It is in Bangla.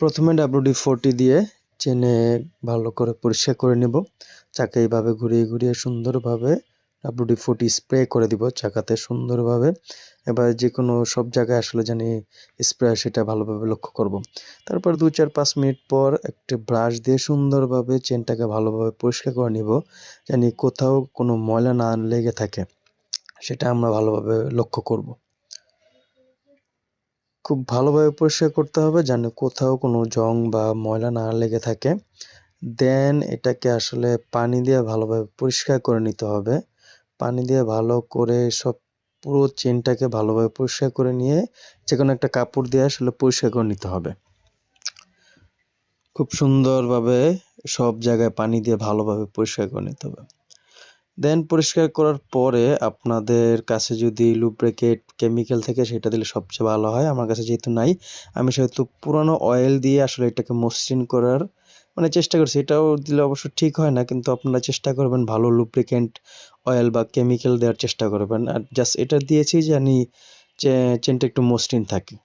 প্রথমে WD-40 দিয়ে চেনে ভালো করে পরিষ্কার করে নেব। চাকা এইভাবে ঘুরিয়ে ঘুরিয়ে সুন্দরভাবে WD-40 স্প্রে করে দিব চাকাতে সুন্দরভাবে। এবার যেকোনো সব জায়গায় আসলে জানি স্প্রে সেটা ভালোভাবে লক্ষ্য করব। তারপর 2, 4, 5 মিনিট পর একটা ব্রাশ দিয়ে সুন্দরভাবে চেনটাকে ভালোভাবে পরিষ্কার করে নিব। জানি কোথাও কোনো ময়লা না লেগে থাকে সেটা আমরা ভালোভাবে লক্ষ্য করব। খুব ভালোভাবে পরিষ্কার করতে হবে যেন কোথাও কোনো জং বা ময়লা না লেগে থাকে। দেন এটাকে আসলে পানি দিয়ে ভালোভাবে পরিষ্কার করে নিতে হবে। পানি দিয়ে ভালো করে সব পুরো চেনটাকে ভালোভাবে পরিষ্কার করে নিয়ে যেকোনো একটা কাপড় দিয়ে আসলে পরিষ্কার করে নিতে হবে। খুব সুন্দরভাবে সব জায়গায় পানি দিয়ে ভালোভাবে পরিষ্কার করে নিতে হবে। দেন পরিষ্কার করার পরে আপনাদের কাছে যদি লুব্রিকেট কেমিক্যাল থাকে সেটা দিলে সবচেয়ে ভালো হয়। আমার কাছে যেহেতু নাই, আমি সেহেতু পুরানো অয়েল দিয়ে আসলে এটাকে মসৃণ করার চেষ্টা করছি। এটাও দিলে অবশ্য ঠিক হয় না, কিন্তু আপনারা চেষ্টা করবেন ভালো লুব্রিকেন্ট অয়েল বা কেমিক্যাল দেওয়ার চেষ্টা করবেন। আর জাস্ট এটা দিয়েছি জানি চেনটা একটু মসৃণ থাকে।